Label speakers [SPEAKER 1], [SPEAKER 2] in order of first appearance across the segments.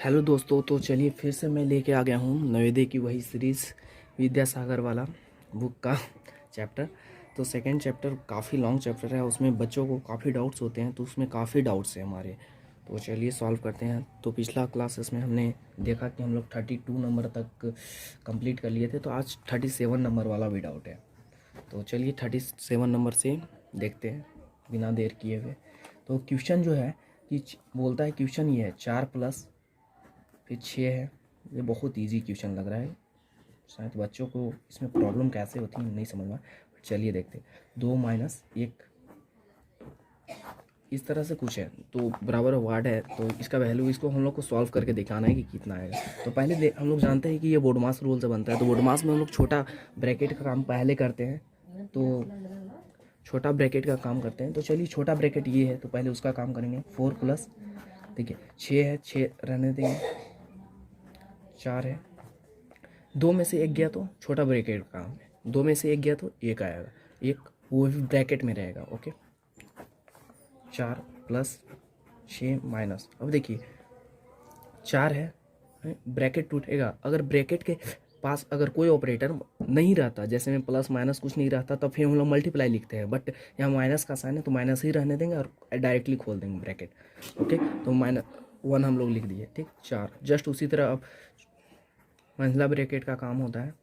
[SPEAKER 1] Hello दोस्तों, तो चलिए फिर से मैं लेके आ गया हूँ नवोदय की वही सीरीज़ विद्यासागर वाला बुक का चैप्टर। तो सेकंड चैप्टर काफ़ी लॉन्ग चैप्टर है, उसमें बच्चों को काफ़ी डाउट्स होते हैं, तो उसमें काफ़ी डाउट्स हैं हमारे। तो चलिए सॉल्व करते हैं। तो पिछला क्लासेस में हमने देखा कि हम लोग 32 नंबर तक कंप्लीट कर लिए थे, तो आज 37 नंबर वाला भी डाउट है। तो चलिए 37 नंबर से देखते हैं बिना देर किए हुए। तो क्वेश्चन जो है कि बोलता है, क्वेश्चन ये है 4 प्लस फिर 6 है। ये बहुत इजी क्वेश्चन लग रहा है, शायद बच्चों को इसमें प्रॉब्लम कैसे होती है नहीं समझ में। चलिए देखते हैं। 2 माइनस 1 इस तरह से कुछ है, तो बराबर वर्ड है, तो इसका वैल्यू इसको हम लोग को सॉल्व करके दिखाना है कि कितना आएगा। तो पहले हम लोग जानते हैं कि ये बोडमास रूल से बनता है, तो बोडमास में हम लोग छोटा ब्रैकेट का काम पहले करते हैं। तो छोटा ब्रैकेट का काम करते हैं, तो चलिए छोटा ब्रैकेट ये है, तो पहले उसका काम करेंगे। 4 प्लस, देखिए 6 है, 6 रहने देंगे, 4 है, 2 में से 1 गया तो छोटा ब्रैकेट का काम है, 2 में से 1 गया तो 1 आएगा, 1 वो भी ब्रैकेट में रहेगा। ओके, 4 प्लस 6 माइनस, अब देखिए 4 है, ब्रैकेट टूटेगा। अगर ब्रैकेट के पास अगर कोई ऑपरेटर नहीं रहता, जैसे में प्लस माइनस कुछ नहीं रहता, तब फिर हम लोग मल्टीप्लाई लिखते हैं, बट यहाँ माइनस का साइन है तो माइनस ही रहने देंगे और डायरेक्टली खोल देंगे ब्रैकेट। ओके, तो -1 हम लोग लिख दिए, ठीक। 4 जस्ट उसी तरह अब मंझला ब्रैकेट का काम होता है,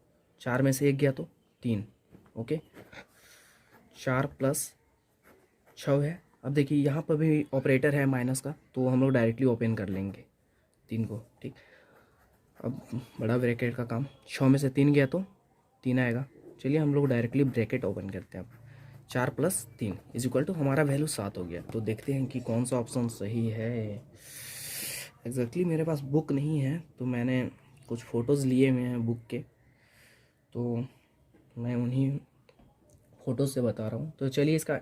[SPEAKER 1] 4 में से 1 गया तो 3। ओके, 4 प्लस 6 है। अब देखिए यहाँ पर भी ऑपरेटर है माइनस का, तो हम लोग डायरेक्टली ओपन कर लेंगे 3 को, ठीक। अब बड़ा ब्रैकेट का काम, 6 में से 3 गया तो 3 आएगा। चलिए हम लोग डायरेक्टली ब्रैकेट ओपन करते हैं। अब 4 प्लस 3 इज इक्वल टू हमारा वैल्यू 7 हो गया। तो देखते हैं कि कौन सा ऑप्शन सही है। एग्जैक्टली मेरे पास बुक नहीं है, तो मैंने कुछ फ़ोटोज़ लिए हुए हैं बुक के, तो मैं उन्हीं फ़ोटोज़ से बता रहा हूँ। तो चलिए इसका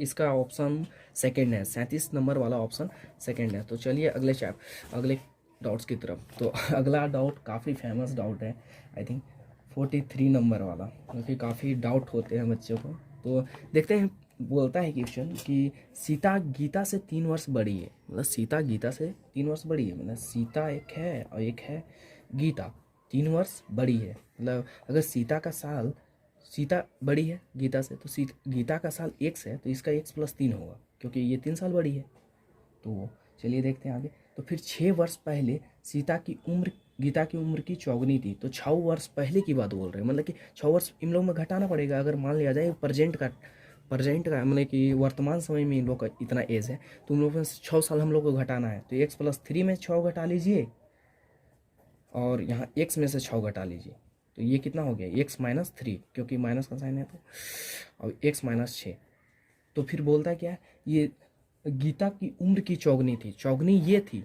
[SPEAKER 1] इसका ऑप्शन सेकंड है, 37 नंबर वाला ऑप्शन सेकंड है। तो चलिए अगले डाउट्स की तरफ। तो अगला डाउट काफ़ी फेमस डाउट है, आई थिंक 43 नंबर वाला, क्योंकि काफ़ी डाउट होते हैं बच्चों को। तो देखते हैं। बोलता है क्वेश्चन कि सीता गीता से 3 वर्ष बड़ी है, मतलब सीता गीता से 3 वर्ष बड़ी है, मतलब सीता एक है और एक है गीता, 3 वर्ष बड़ी है। मतलब अगर सीता बड़ी है गीता से, तो गीता का साल x है, तो इसका x प्लस 3 होगा, क्योंकि ये 3 साल बड़ी है। तो चलिए देखते हैं आगे। तो फिर 6 वर्ष पहले गीता की उम्र की चौगुनी थी, तो 6 वर्ष पहले की बात बोल रहे हैं, मतलब कि 6 वर्ष इन लोग में घटाना पड़ेगा। अगर मान लिया जाए प्रेजेंट का मतलब कि वर्तमान समय में इन लोग का इतना एज है, तो उन लोग में 6 साल हम लोग को घटाना है, तो x प्लस 3 में 6 घटा लीजिए और यहाँ x में से 6 घटा लीजिए, तो ये कितना हो गया, x माइनस 3, क्योंकि माइनस का साइन है, तो अब x माइनस 6। तो फिर बोलता है क्या, ये गीता की उम्र की चौगुनी थी, चौगुनी ये थी,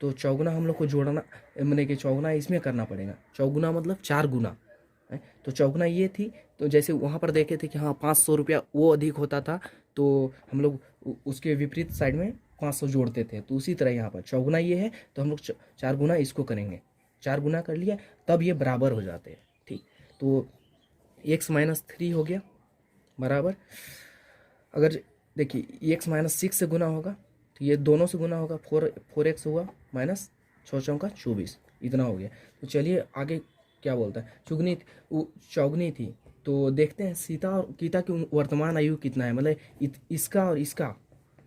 [SPEAKER 1] तो चौगुना हम लोग को जोड़ना, मतलब कि चौगुना इसमें करना पड़ेगा, चौगुना मतलब 4 गुना, तो चौगुना ये थी। तो जैसे वहाँ पर देखे थे कि हाँ 500 रुपया वो अधिक होता था, तो हम लोग उसके विपरीत साइड में 500 जोड़ते थे, तो उसी तरह यहाँ पर चौगुना ये है, तो हम लोग 4 गुना इसको करेंगे, 4 गुना कर लिया, तब ये बराबर हो जाते हैं, ठीक। तो x माइनस 3 हो गया बराबर, अगर देखिए x माइनस 6 से गुना होगा, तो ये दोनों से गुना होगा, 4x हुआ माइनस 6 चौका 24, इतना हो गया। तो चलिए आगे क्या बोलता है, चौगुनी थी, तो देखते हैं सीता और गीता की वर्तमान आयु कितना है, मतलब इसका और इसका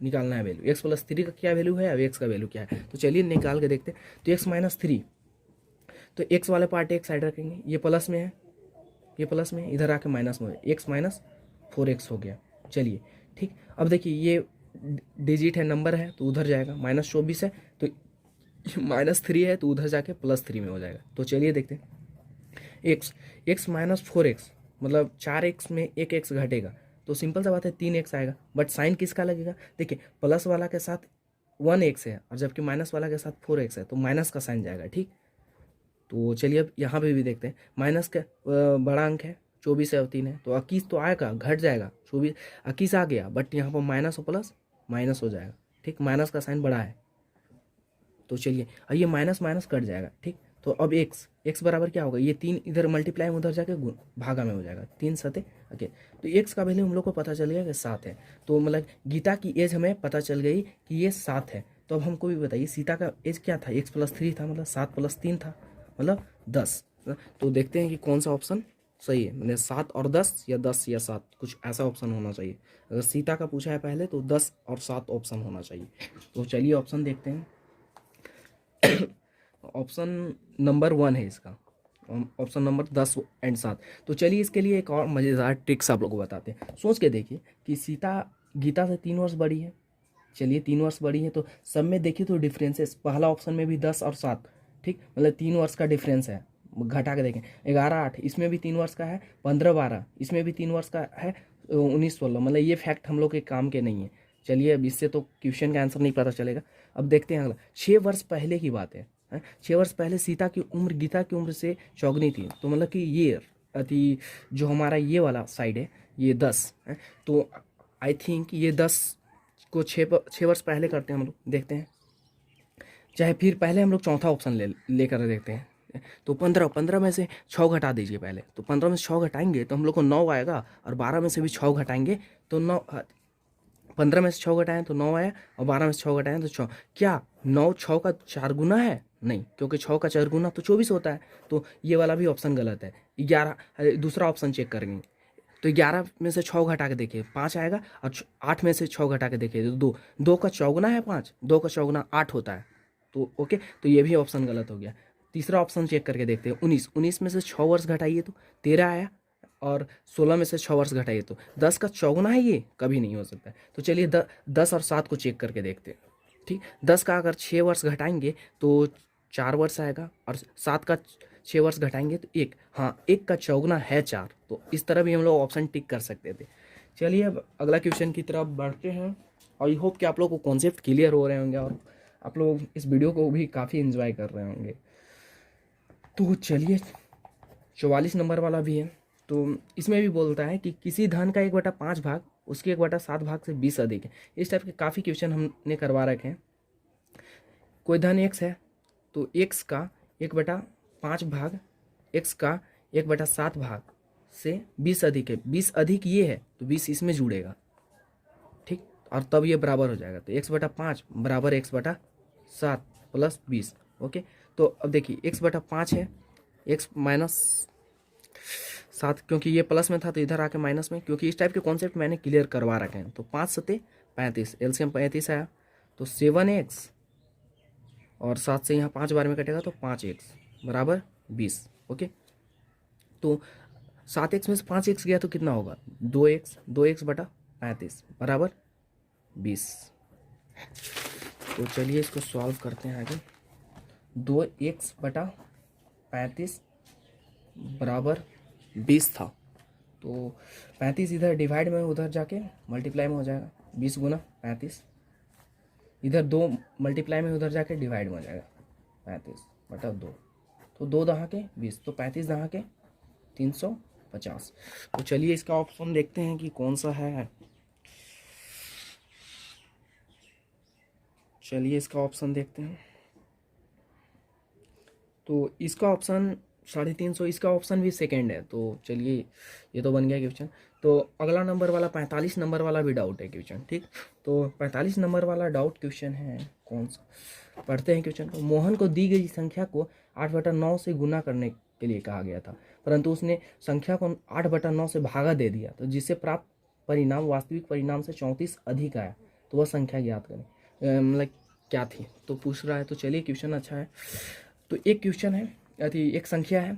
[SPEAKER 1] निकालना है वैल्यू, x प्लस 3 का क्या वैल्यू है और x का वैल्यू क्या है, तो चलिए निकाल के देखते हैं। तो x माइनस 3, तो x वाले पार्ट एक साइड रखेंगे, ये प्लस में है, ये प्लस में, इधर आके माइनस में, x माइनस 4x हो गया। चलिए ठीक, अब देखिए ये डिजिट है, नंबर है, तो उधर जाएगा, माइनस 24 है तो माइनस 3 है, तो उधर जाके प्लस 3 में हो जाएगा। तो चलिए देखते हैं, x माइनस 4x मतलब 4x में एक x घटेगा, तो सिंपल सा बात है 3x आएगा, बट साइन किसका लगेगा, देखिए प्लस वाला के साथ 1x है और जबकि माइनस वाला के साथ 4x है, तो माइनस का साइन जाएगा, ठीक। तो चलिए अब यहाँ पे भी देखते हैं, माइनस का बड़ा अंक है 24 है और 3 है, तो 21 तो आएगा, घट जाएगा, 24 21 आ गया, बट यहाँ पर माइनस और प्लस माइनस हो जाएगा, ठीक, माइनस का साइन बड़ा है। तो चलिए ये माइनस माइनस कट जाएगा, ठीक। तो अब x बराबर क्या होगा, ये 3 इधर मल्टीप्लाई में उधर जाके भागा में हो जाएगा, 3 सते ओके। तो x का वैल्यू हम लोग को पता चल गया कि 7 है, तो मतलब गीता की एज हमें पता चल गई कि ये 7 है। तो अब हमको भी बताइए सीता का एज क्या था, x+3 था, मतलब 7+3 था, मतलब 10। तो देखते हैं कि कौन सा ऑप्शन सही है, मतलब 7 और 10 या 10 या 7, कुछ ऐसा ऑप्शन होना चाहिए। अगर सीता का पूछा है पहले तो 10 और 7 ऑप्शन होना चाहिए। तो चलिए ऑप्शन देखते हैं। ऑप्शन नंबर 1 है इसका, ऑप्शन नंबर 10 एंड 7। तो चलिए इसके लिए एक और मज़ेदार ट्रिक्स आप लोगों को बताते हैं। सोच के देखिए कि सीता गीता से 3 वर्ष बड़ी है, चलिए 3 वर्ष बड़ी है, तो सब में देखिए तो डिफरेंसेस, पहला ऑप्शन में भी 10 और 7, ठीक, मतलब 3 वर्ष का डिफरेंस है। घटा के देखें 11-8, इसमें भी 3 वर्ष का है, 15-12 इसमें भी 3 वर्ष का है, 19-16, मतलब ये फैक्ट हम लोग के काम के नहीं है। चलिए अब इससे तो क्वेश्चन का आंसर नहीं पता चलेगा। अब देखते हैं अगला, 6 वर्ष पहले की बात है, 6 वर्ष पहले सीता की उम्र गीता की उम्र से चौगुनी थी, तो मतलब कि ये अति जो हमारा ये वाला साइड है ये 10 है, तो आई थिंक ये 10 को 6 वर्ष पहले करते हैं हम लोग, देखते हैं। चाहे फिर पहले हम लोग चौथा ऑप्शन लेकर देखते हैं। तो 15 में से 6 घटा दीजिए पहले, तो 15 में से 6 घटाएंगे तो हम लोग को 9 आएगा, और 12 में से भी 6 घटाएंगे तो 9, 15 में से 6 घटाएं तो 9 आया, और 12 में से 6 घटाएं तो 6। क्या 9 6 का 4 गुना है? नहीं, क्योंकि 6 का 4 गुना तो 24 होता है, तो ये वाला भी ऑप्शन गलत है। 11, दूसरा ऑप्शन चेक करेंगे तो 11 में से 6 घटा के देखिए 5 आएगा, और 8 में से 6 घटा के देखिए तो 2, 2 का चौगुना है 5, 2 का चौगुना 8 होता है, तो ओके, तो ये भी ऑप्शन गलत हो गया। तीसरा ऑप्शन चेक करके देखते हैं, 19 में से 6 वर्ष घटाइए तो 13 आया, और 16 में से 6 वर्ष घटाइए तो 10 का चौगुना है, ये कभी नहीं हो सकता है। तो चलिए 10 और 7 को चेक करके देखते हैं, ठीक। 10 का अगर 6 वर्ष घटाएंगे तो 4 वर्ष आएगा, और 7 का 6 वर्ष घटाएंगे तो 1, हाँ 1 का चौगुना है 4, तो इस तरह भी हम लोग ऑप्शन टिक कर सकते थे। चलिए अब अगला क्वेश्चन की तरफ बढ़ते हैं। आई होप कि आप लोग को कॉन्सेप्ट क्लियर हो रहे होंगे, और आप लोग इस वीडियो को भी काफ़ी एंजॉय कर रहे होंगे। तो चलिए 44 नंबर वाला भी है, तो इसमें भी बोलता है कि किसी धन का 1/5 भाग उसके 1/7 भाग से 20 अधिक है। इस टाइप के काफ़ी क्वेश्चन हमने करवा रखे हैं। कोई धन x है तो x का 1/5 भाग x का 1/7 भाग से 20 अधिक है, 20 अधिक ये है तो 20 इसमें जुड़ेगा, ठीक, और तब ये बराबर हो जाएगा। तो x/5 बराबर x/7 प्लस 20, ओके। तो अब देखिए x/5 है, x -7, क्योंकि ये प्लस में था तो इधर आके माइनस में, क्योंकि इस टाइप के कॉन्सेप्ट मैंने क्लियर करवा रखे हैं। तो 5 सते 35, एलसीएम 35 आया तो 7x, और 7 से यहाँ 5 बार में कटेगा तो 5x बराबर 20, ओके। तो 7x में से 5x गया तो कितना होगा 2x, 2x/35 बराबर 20। तो चलिए इसको सॉल्व करते हैं आगे। 2x/35 बराबर 20 था, तो 35 इधर डिवाइड में उधर जाके मल्टीप्लाई में हो जाएगा, 20 गुना 35, इधर 2 मल्टीप्लाई में उधर जाके डिवाइड में हो जाएगा, 35/2, तो 2 दहा के 20, तो 35 दहा के 350। तो चलिए इसका ऑप्शन देखते हैं कि कौन सा है। चलिए इसका ऑप्शन देखते हैं, तो इसका ऑप्शन 350, इसका ऑप्शन भी सेकेंड है। तो चलिए ये तो बन गया क्वेश्चन। तो अगला नंबर वाला 45 नंबर वाला भी डाउट है क्वेश्चन, ठीक। तो 45 नंबर वाला डाउट क्वेश्चन है कौन सा, पढ़ते हैं क्वेश्चन को। मोहन को दी गई संख्या को 8/9 से गुना करने के लिए कहा गया था, परंतु उसने संख्या को 8/9 से भागा दे दिया, तो जिससे प्राप्त परिणाम वास्तविक परिणाम से 34 अधिक आया, तो वह संख्या ज्ञात करें। मतलब क्या थी, तो पूछ रहा है। तो चलिए क्वेश्चन अच्छा है। तो एक क्वेश्चन है, एक संख्या है,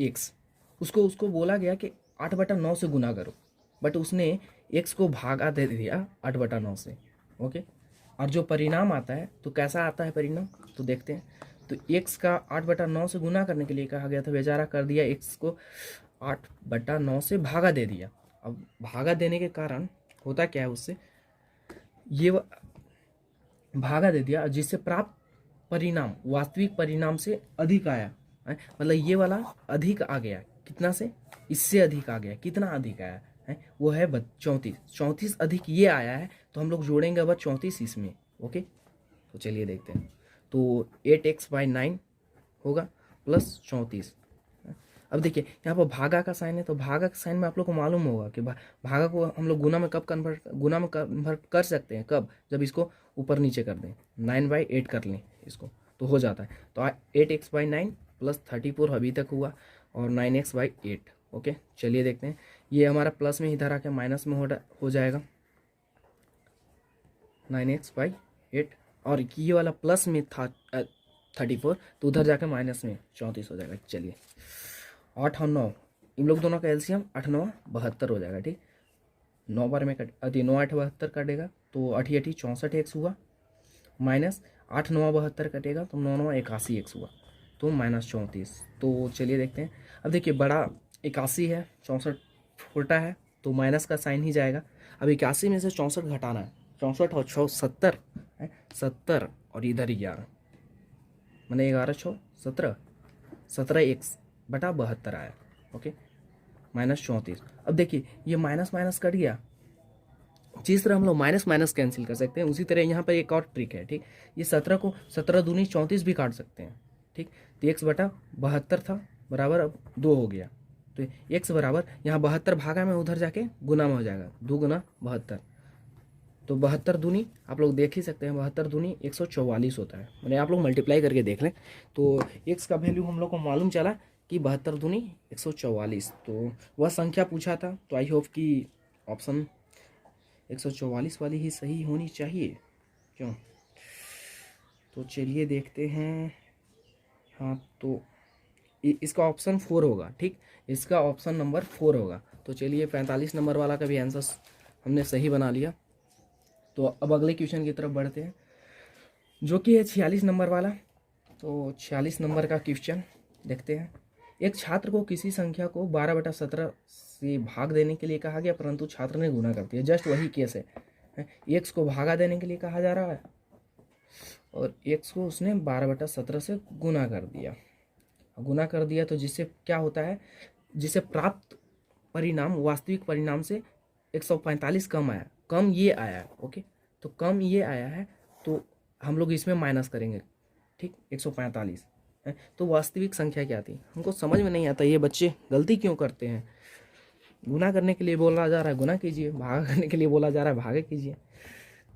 [SPEAKER 1] x, उसको बोला गया कि 8/9 से गुना करो, बट उसने x को भागा दे दिया 8/9 से, ओके। और जो परिणाम आता है तो कैसा आता है परिणाम, तो देखते हैं। तो x का 8/9 से गुना करने के लिए कहा गया था, बेचारा कर दिया, x को 8/9 से भागा दे दिया। अब भागा देने के कारण होता क्या है, उससे ये भागा दे दिया, जिससे प्राप्त परिणाम वास्तविक परिणाम से अधिक आया है, मतलब ये वाला अधिक आ गया, कितना से, इससे अधिक आ गया, कितना अधिक आया है, वो है 34 अधिक ये आया है, तो हम लोग जोड़ेंगे अब 34 इसमें, ओके। तो चलिए देखते हैं। तो 8x/9 होगा प्लस 34। अब देखिए यहाँ पर भागा का साइन है, तो भागा का साइन में आप लोग को मालूम होगा कि भागा को हम लोग गुना में कन्वर्ट कर सकते हैं, कब, जब इसको ऊपर नीचे कर दें, 9/8 कर लें इसको तो हो जाता है। तो 8x/9 प्लस 34 अभी तक हुआ और 9x/8। ओके चलिए देखते हैं, ये हमारा प्लस में इधर आके माइनस में हो जाएगा 9x/8 और ये वाला प्लस में था 34 तो उधर जाकर माइनस में 34 हो जाएगा। चलिए 8 और 9 इन लोग दोनों का एलसीएम 8 9 72 हो जाएगा। ठीक 9 बार में 9 8 72 कटेगा तो 8 8 64x हुआ माइनस 8 9 72 कटेगा तो 9 9 81x हुआ तो -34। तो चलिए देखते हैं। अब देखिए बड़ा 81 है, 64 छोटा है तो माइनस का साइन ही जाएगा। अब 81 में से 64 घटाना है, 64 और 6 70 है, 70 और इधर 11 मैंने 11 6 17 17x/72 आया। ओके -34। अब देखिए ये माइनस माइनस कट गया, जिस तरह हम लोग माइनस माइनस कैंसिल कर सकते हैं उसी तरह यहाँ पर एक और ट्रिक है। ठीक ये 17 को 17 दूनी 34 भी काट सकते हैं। ठीक तो x/72 था बराबर अब 2 हो गया तो x बराबर यहाँ 72 भागा में उधर जाके गुना में हो जाएगा 2 गुना 72 तो 72 दूनी आप लोग देख ही सकते हैं 72 दूनी 144 होता है। मैंने आप लोग मल्टीप्लाई करके देख लें तो x का वैल्यू हम लोग को मालूम चला कि 72 दूनी 144। तो वह संख्या पूछा था तो आई होप कि ऑप्शन 144 वाली ही सही होनी चाहिए क्यों। तो चलिए देखते हैं। हाँ तो इसका ऑप्शन 4 होगा। ठीक इसका ऑप्शन नंबर 4 होगा। तो चलिए 45 नंबर वाला का भी आंसर हमने सही बना लिया। तो अब अगले क्वेश्चन की तरफ बढ़ते हैं जो कि है 46 नंबर वाला। तो 46 नंबर का क्वेश्चन देखते हैं। एक छात्र को किसी संख्या को 12/17 से भाग देने के लिए कहा गया परंतु छात्र ने गुना कर दिया। जस्ट वही केस है, x को भागा देने के लिए कहा जा रहा है और x को उसने 12/17 से गुना कर दिया तो जिससे क्या होता है, जिससे प्राप्त परिणाम वास्तविक परिणाम से 145 कम आया, कम ये आया है। ओके तो कम ये आया है तो हम लोग इसमें माइनस करेंगे। ठीक 145 है तो वास्तविक संख्या क्या थी हमको समझ में नहीं आता। ये बच्चे गलती क्यों करते हैं, गुना करने के लिए बोला जा रहा है गुना कीजिए, भागा करने के लिए बोला जा रहा है भागा कीजिए।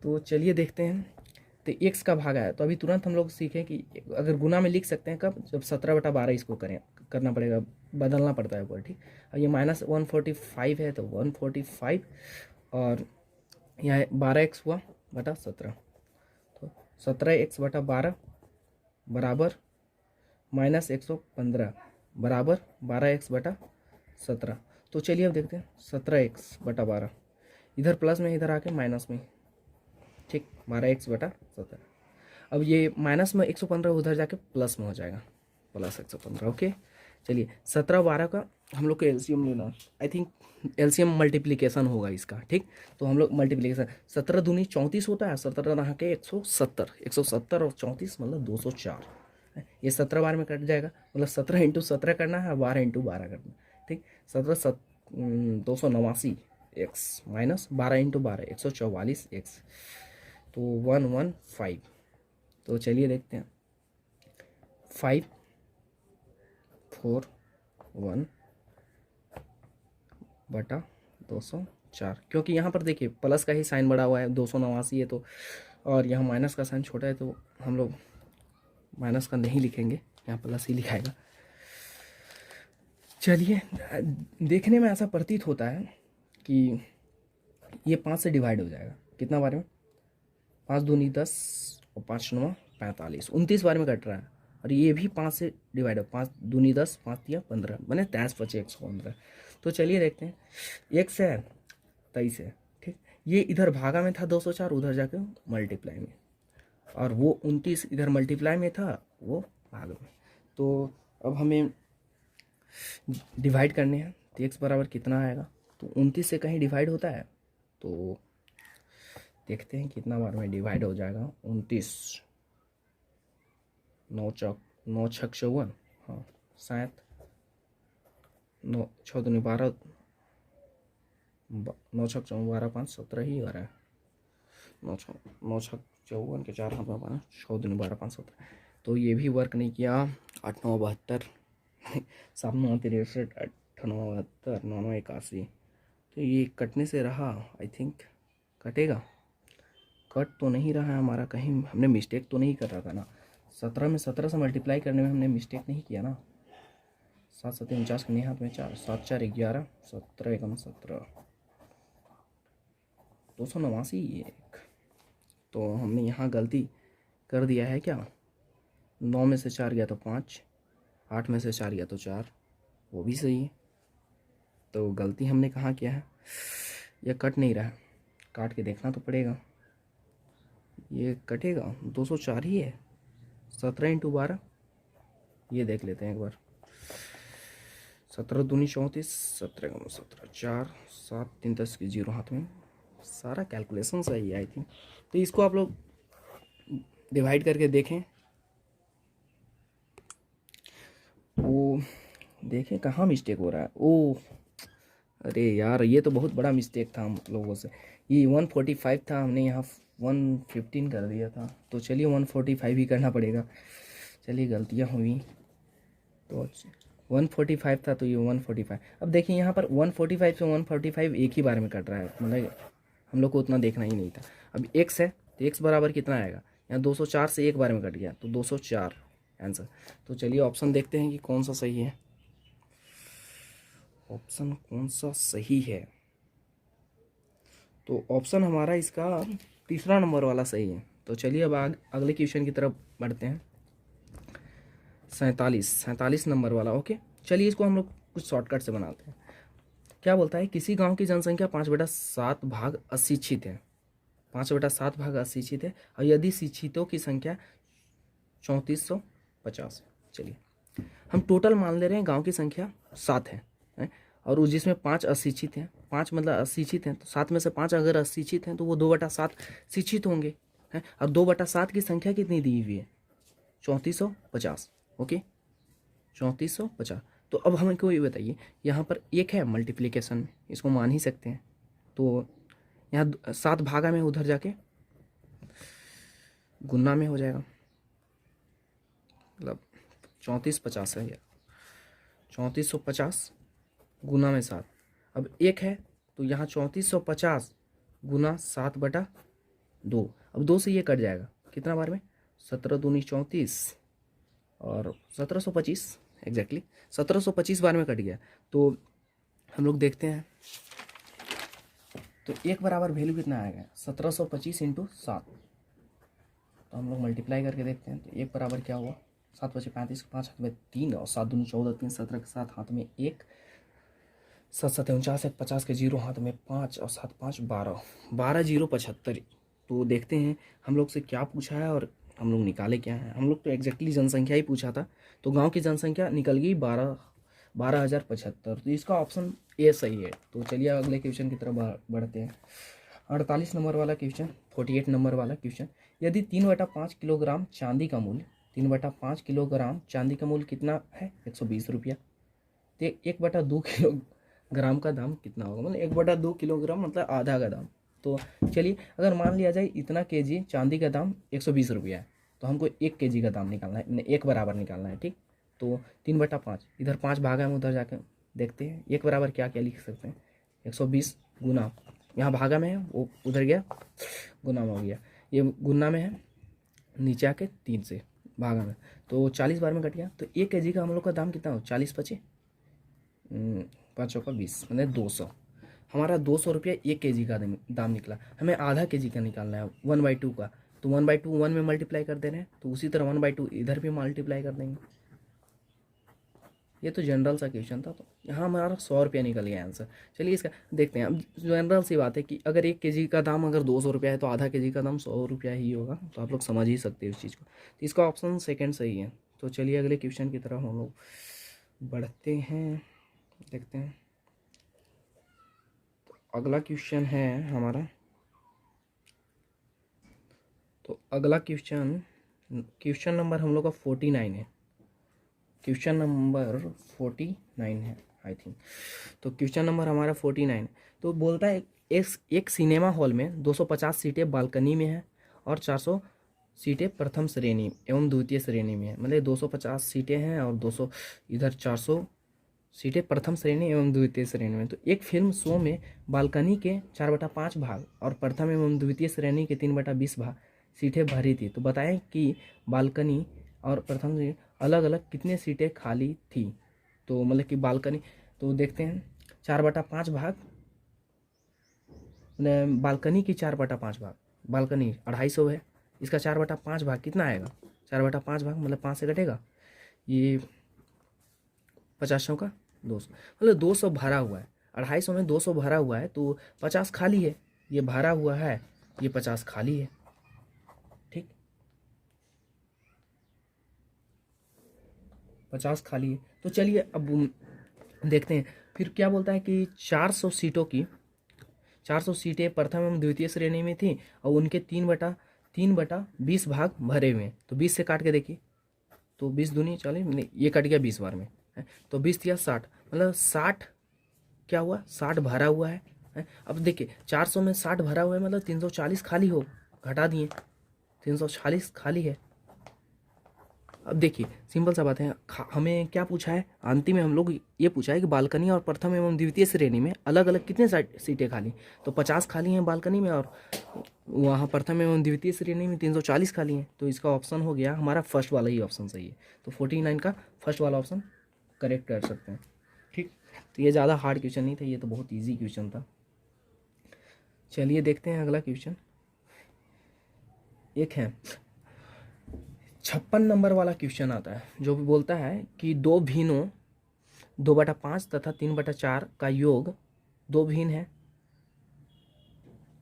[SPEAKER 1] तो चलिए देखते हैं। तो x का भागा है तो अभी तुरंत हम लोग सीखें कि अगर गुना में लिख सकते हैं कब, जब 17/12 इसको करना पड़ेगा, बदलना पड़ता है ऊपर। ठीक और ये -145 है तो 145 और यहाँ 12x हुआ बटा 17 तो 17x/12 बराबर -115 बराबर 12x/17। तो चलिए अब देखते हैं 17x/12 इधर प्लस में इधर आके माइनस में। ठीक 12x/17। अब ये माइनस में 115 उधर जाके प्लस में हो जाएगा प्लस 115। ओके चलिए 17 12 का हम लोग को एलसीएम लेना। आई थिंक एलसीएम मल्टीप्लिकेशन होगा इसका। ठीक तो हम लोग मल्टीप्लिकेशन 17 दूनी 34 होता है, 17 नहा के 170 और 34 मतलब 204। ये 17 बार में कट जाएगा मतलब 17 × 17 करना है, 12 × 12 करना है। ठीक 289 एक्स माइनस 12 × 12 144 एक्स तो 115। तो चलिए देखते हैं 5 4 1 बटा 204 क्योंकि यहाँ पर देखिए प्लस का ही साइन बड़ा हुआ है 289 है तो, और यहाँ माइनस का साइन छोटा है तो हम लोग माइनस का नहीं लिखेंगे, यहाँ प्लस ही लिखाएगा। चलिए देखने में ऐसा प्रतीत होता है कि ये 5 से डिवाइड हो जाएगा। कितना बार में 5 दूनी 10 और 5 9 45 29 बार में कट रहा है और ये भी 5 से डिवाइड हो, 5 दूनी 10 5 3 15 मैंने 23 25 115। तो चलिए देखते हैं 1 से 23 है। ठीक ये इधर भागा में था 204 उधर जाके मल्टीप्लाई में, और वो 29 इधर मल्टीप्लाई में था वो भाग में। तो अब हमें डिवाइड करने हैं तो x बराबर कितना आएगा, तो 29 से कहीं डिवाइड होता है तो देखते हैं कितना बार में डिवाइड हो जाएगा। 29 9 6 54 हाँ 7 9 6 दूनी 12 9 6 12 5 17 ही आ रहा है। 9 6 54 के 4 हाथ में 12 6 दूनी 12 5 17। तो ये भी वर्क नहीं किया। 8 9 72 7 9 63 8 9 72 9 9 81। तो ये कटने से रहा, आई थिंक कटेगा कट तो नहीं रहा है हमारा, कहीं हमने मिस्टेक तो नहीं कर रहा था ना। 17 में 17 से मल्टीप्लाई करने में हमने मिस्टेक नहीं किया ना। 7 7 49 के हाथ में 4, 7 4 11, 17 एकम 17, 289 एक। तो हमने यहाँ गलती कर दिया है क्या, 9 में से 4 गया तो 5, 8 में से 4 गया तो 4, वो भी सही है। तो गलती हमने कहाँ किया है, यह कट नहीं रहा है, काट के देखना तो पड़ेगा। ये कटेगा, 204 ही है। 17 × 12, ये देख लेते हैं एक बार। 17 दूनी 34, 17 × 17 4, 7 3 10 की 0 हाथ में। सारा कैलकुलेशन सही है आई थिंक। तो इसको आप लोग डिवाइड करके देखें, वो देखें कहाँ मिस्टेक हो रहा है। ओ अरे यार, ये तो बहुत बड़ा मिस्टेक था हम लोगों से। ये 145 था, हमने यहाँ 115 कर दिया था। तो चलिए 145 ही करना पड़ेगा। चलिए गलतियाँ हुई, तो 145 था तो ये 145। अब देखिए यहाँ पर 145 से 145 एक ही बार में कट रहा है, मतलब हम लोग को उतना देखना ही नहीं था। अब x है तो x बराबर कितना आएगा, यहाँ 204 से एक बार में कट गया तो 204 आंसर। तो चलिए ऑप्शन देखते हैं कि कौन सा सही है। ऑप्शन कौन सा सही है, तो ऑप्शन हमारा इसका तीसरा नंबर वाला सही है। तो चलिए अब अगले क्वेश्चन की तरफ बढ़ते हैं। 47 नंबर वाला। ओके, चलिए इसको हम लोग कुछ शॉर्टकट से बनाते हैं। क्या बोलता है, किसी गांव की जनसंख्या 5/7 भाग अशिक्षित है, 5/7 भाग अशिक्षित है, और यदि शिक्षितों की संख्या 3450 है। चलिए हम टोटल मान ले रहे हैं गांव की संख्या 7 है, और जिसमें 5 अशिक्षित हैं, 5 मतलब अशिक्षित हैं, तो 7 में से 5 अगर अशिक्षित हैं तो वो 2/7 शिक्षित होंगे हैं, और 2/7 की संख्या कितनी दी हुई है, 3450। ओके 3450। तो अब हमको ये बताइए, यहाँ पर एक है मल्टीप्लिकेशन में, इसको मान ही सकते हैं। तो यहाँ 7 भागा में उधर जाके गुना में हो जाएगा, मतलब 3450 है, 3450 गुना में 7। अब एक है तो यहाँ 3450 गुना 7/2। अब 2 से ये कट जाएगा कितना बार में, 17 दूनी 34 और 1725 एग्जैक्टली 1725 बार में कट गया। तो हम लोग देखते हैं, तो एक बराबर वैल्यू कितना आएगा, 1725 × 7। तो हम लोग मल्टीप्लाई करके देखते हैं। तो एक बराबर क्या हुआ, 7 × 5 = 35, 5 हाथ में 3 और 7 दूनी 14, 3 17 के 7 हाथ में 1, 7 7 49 है, 50 के 0 हाथ में 5 और 7 5 12, 12 0 75। तो देखते हैं हम लोग से क्या पूछा है और हम लोग निकाले क्या है। हम लोग तो एग्जैक्टली जनसंख्या ही पूछा था, तो गांव की जनसंख्या निकल गई 12,075। तो इसका ऑप्शन ए सही है। तो चलिए अगले क्वेश्चन की तरफ बढ़ते हैं। 48 नंबर वाला क्वेश्चन, 48 नंबर वाला क्वेश्चन। यदि 3/5 किलोग्राम चांदी का मूल्य, 3/5 किलोग्राम चांदी का मूल्य कितना है, 120 रुपया, तो 1/2 किलोग्राम का दाम कितना होगा, मतलब 1/2 किलोग्राम मतलब आधा का दाम। तो चलिए अगर मान लिया जाए इतना केजी चांदी का दाम 120 रुपया है, तो हमको 1 केजी का दाम निकालना है, एक बराबर निकालना है। ठीक, तो 3/5, इधर 5 भागा में, उधर जाकर देखते हैं एक बराबर क्या क्या लिख सकते हैं। 120 गुना, यहाँ भागा में है वो उधर गया गुना में हो गया, ये गुना में है नीचे आके 3 से भागा में, तो 40 बार में कट गया। तो 1 केजी का हम लोग का दाम कितना हो, 40 × 5 × 20 मतलब 200। हमारा 200 रुपया 1 केजी का दाम निकला। हमें आधा केजी का निकालना है, 1/2 का। तो 1/2 1 में मल्टीप्लाई कर दे रहे हैं, तो उसी तरह 1/2 इधर भी मल्टीप्लाई कर देंगे। ये तो जनरल सा क्वेश्चन था, तो यहाँ हमारा 100 रुपया निकल गया आंसर। चलिए इसका देखते हैं। अब जनरल सी बात है कि अगर 1 केजी का दाम अगर 200 रुपया है तो आधा केजी का दाम 100 रुपया ही होगा। तो आप लोग समझ ही सकते हैं उस चीज़ को। तो इसका ऑप्शन सेकंड सही है। तो चलिए अगले क्वेश्चन की तरफ हम लोग बढ़ते हैं, देखते हैं। तो अगला क्वेश्चन है हमारा, तो अगला क्वेश्चन नंबर हम लोग का 49 है। क्वेश्चन नंबर 49 है आई थिंक। तो क्वेश्चन नंबर हमारा 49। तो बोलता है एक सिनेमा हॉल में 250 सीटें बालकनी में है और 400 सीटें प्रथम श्रेणी एवं द्वितीय श्रेणी में है। मतलब 250 सीटें हैं और 200 इधर 400 सीटें प्रथम श्रेणी एवं द्वितीय श्रेणी में। तो एक फिल्म शो में बालकनी के 4/5 भाग और प्रथम एवं द्वितीय श्रेणी के 3/20 भाग सीटें भरी थी। तो बताएं कि बालकनी और प्रथम श्रेणी अलग अलग कितने सीटें खाली थी। तो मतलब कि बालकनी, तो देखते हैं 4/5 भाग, बालकनी की 4/5 भाग, बालकनी 250 है, इसका 4/5 भाग कितना आएगा, 4/5 भाग मतलब 5 से घटेगा, ये 50 का 200, मतलब 200 भरा हुआ है, 250 में 200 भरा हुआ है तो 50 खाली है, ये भरा हुआ है, ये 50 खाली है। ठीक, 50 खाली है। तो चलिए अब देखते हैं फिर क्या बोलता है कि 400 सीटों की 400 सीटें प्रथम एवं द्वितीय श्रेणी में थी और उनके 3/20 भाग भरे हुए हैं। तो 20 से काट के देखिए, तो 20 दूनी 40, नहीं ये कट गया 20 बार में है, तो 20 दिया 60, मतलब 60 क्या हुआ, 60 भरा हुआ है। अब देखिए 400 में 60 भरा हुआ है मतलब 340 खाली हो, घटा दिए 340 खाली है। अब देखिए सिंपल सा बात है, हमें क्या पूछा है अंतिम में, हम लोग ये पूछा है कि बालकनी और प्रथम एवं द्वितीय श्रेणी में अलग अलग कितने सीटें खाली, तो 50 खाली हैं बालकनी में और वहाँ प्रथम एवं द्वितीय श्रेणी में 340 खाली हैं। तो इसका ऑप्शन हो गया हमारा फर्स्ट वाला ही ऑप्शन सही है। तो 49 का फर्स्ट वाला ऑप्शन करेक्ट कर सकते हैं। ठीक, तो ये ज़्यादा हार्ड क्वेश्चन नहीं था, ये तो बहुत ईजी क्वेश्चन था। चलिए देखते हैं अगला क्वेश्चन। एक है 56 नंबर वाला क्वेश्चन आता है, जो भी बोलता है कि दो भिन्नों 2/5 तथा 3/4 का योग, दो भिन्न है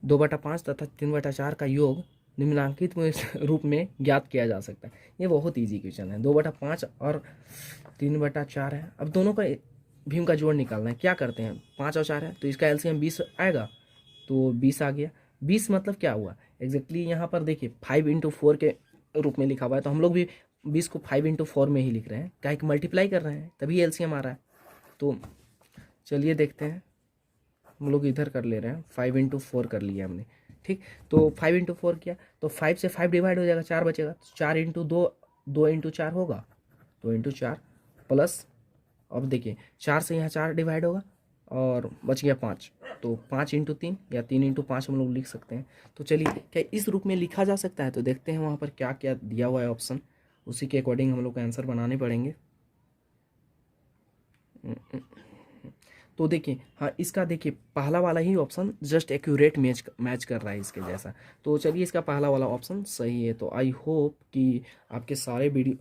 [SPEAKER 1] 2/5 तथा 3/4 का योग निम्नलिखित रूप में ज्ञात किया जा सकता है। ये बहुत इजी क्वेश्चन है, 2/5 और 3/4 है। अब दोनों का भीम का जोड़ निकालना है, क्या करते हैं 5 और 4 है तो इसका एलसीएम 20 आएगा, तो 20 आ गया। 20 मतलब क्या हुआ एग्जैक्टली यहाँ पर देखिए 5/4 के रूप में लिखा हुआ है, तो हम लोग भी 20 को 5/4 में ही लिख रहे हैं, क्या कि मल्टीप्लाई कर रहे हैं तभी एलसीएम आ रहा है। तो चलिए देखते हैं, हम लोग इधर कर ले रहे हैं, 5/4 कर लिया हमने। ठीक, तो 5/4 किया तो 5 से 5 डिवाइड हो जाएगा, 4 बचेगा, तो 4×2 2×4 होगा, 2×4 प्लस, अब देखिए 4 से यहाँ 4 डिवाइड होगा और बच गया 5, तो 5×3 या 3×5 हम लोग लिख सकते हैं। तो चलिए क्या इस रूप में लिखा जा सकता है, तो देखते हैं वहाँ पर क्या क्या दिया हुआ है ऑप्शन, उसी के अकॉर्डिंग हम लोग को आंसर बनाने पड़ेंगे। तो देखिए हाँ, इसका देखिए पहला वाला ही ऑप्शन जस्ट एक्यूरेट मैच कर रहा है इसके जैसा। तो चलिए इसका पहला वाला ऑप्शन सही है। तो आई होप कि आपके सारे वीडियो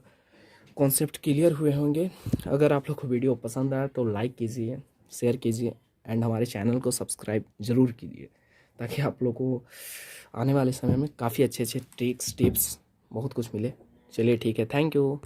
[SPEAKER 1] कॉन्सेप्ट क्लियर हुए होंगे। अगर आप लोग को वीडियो पसंद आया तो लाइक कीजिए, शेयर कीजिए एंड हमारे चैनल को सब्सक्राइब ज़रूर कीजिए, ताकि आप लोग को आने वाले समय में काफ़ी अच्छे अच्छे ट्रिक्स टिप्स बहुत कुछ मिले। चलिए ठीक है, थैंक यू।